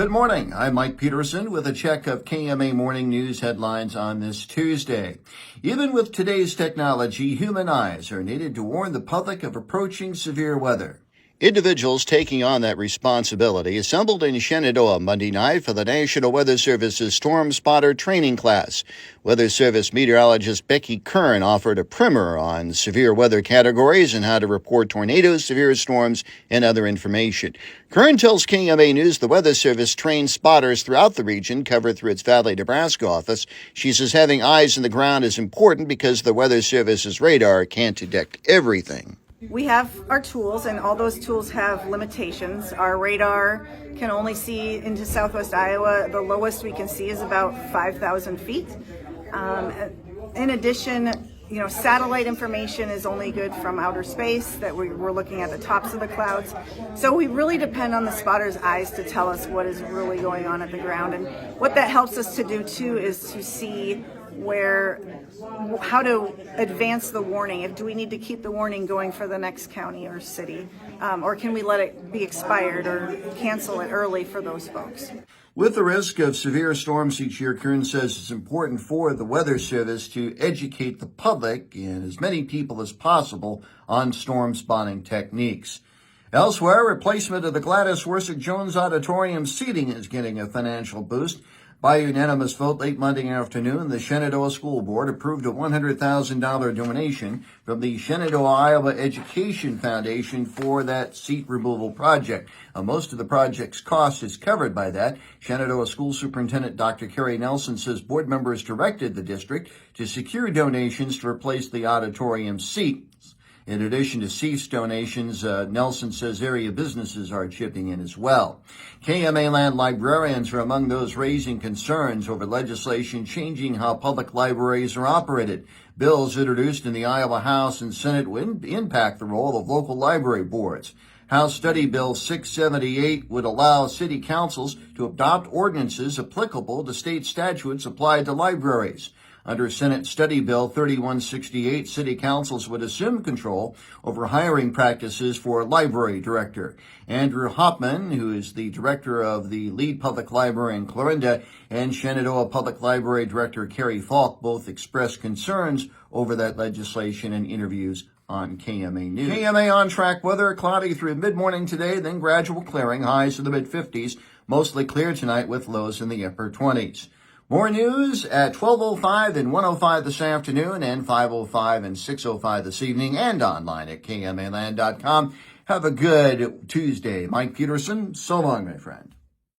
Good morning. I'm Mike Peterson with a check of KMA Morning News headlines on this Tuesday. Even with today's technology, human eyes are needed to warn the public of approaching severe weather. Individuals taking on that responsibility assembled in Shenandoah Monday night for the National Weather Service's Storm Spotter training class. Weather Service meteorologist Becky Kern offered a primer on severe weather categories and how to report tornadoes, severe storms, and other information. Kern tells KMA News the Weather Service trains spotters throughout the region, covered through its Valley, Nebraska office. She says having eyes in the ground is important because the Weather Service's radar can't detect everything. We have our tools, and all those tools have limitations. Our radar can only see into southwest Iowa. The lowest we can see is about 5,000 feet. In addition, satellite information is only good from outer space, that we're looking at the tops of the clouds. So we really depend on the spotter's eyes to tell us what is really going on at the ground. And what that helps us to do too is to see how to advance the warning. Do we need to keep the warning going for the next county or city? Or can we let it be expired or cancel it early for those folks? With the risk of severe storms each year, Kern says it's important for the Weather Service to educate the public and as many people as possible on storm spotting techniques. Elsewhere, replacement of the Gladys Worsick Jones Auditorium seating is getting a financial boost. By unanimous vote late Monday afternoon, the Shenandoah School Board approved a $100,000 donation from the Shenandoah, Iowa Education Foundation for that seat removal project. Most of the project's cost is covered by that. Shenandoah School Superintendent Dr. Carrie Nelson says board members directed the district to secure donations to replace the auditorium seat. In addition to seats donations, Nelson says area businesses are chipping in as well. KMAland librarians are among those raising concerns over legislation changing how public libraries are operated. Bills introduced in the Iowa House and Senate would impact the role of local library boards. House Study Bill 678 would allow city councils to adopt ordinances applicable to state statutes applied to libraries. Under Senate Study Bill 3168, city councils would assume control over hiring practices for library director. Andrew Hoffman, who is the director of the lead public library in Clarinda, and Shenandoah Public Library Director Carrie Falk both expressed concerns over that legislation in interviews on KMA News. KMA on track weather, cloudy through mid-morning today, then gradual clearing, highs to the mid-50s, mostly clear tonight with lows in the upper 20s. More news at 12:05 and 1:05 this afternoon and 5:05 and 6:05 this evening and online at KMAland.com. Have a good Tuesday. Mike Peterson, so long, my friend.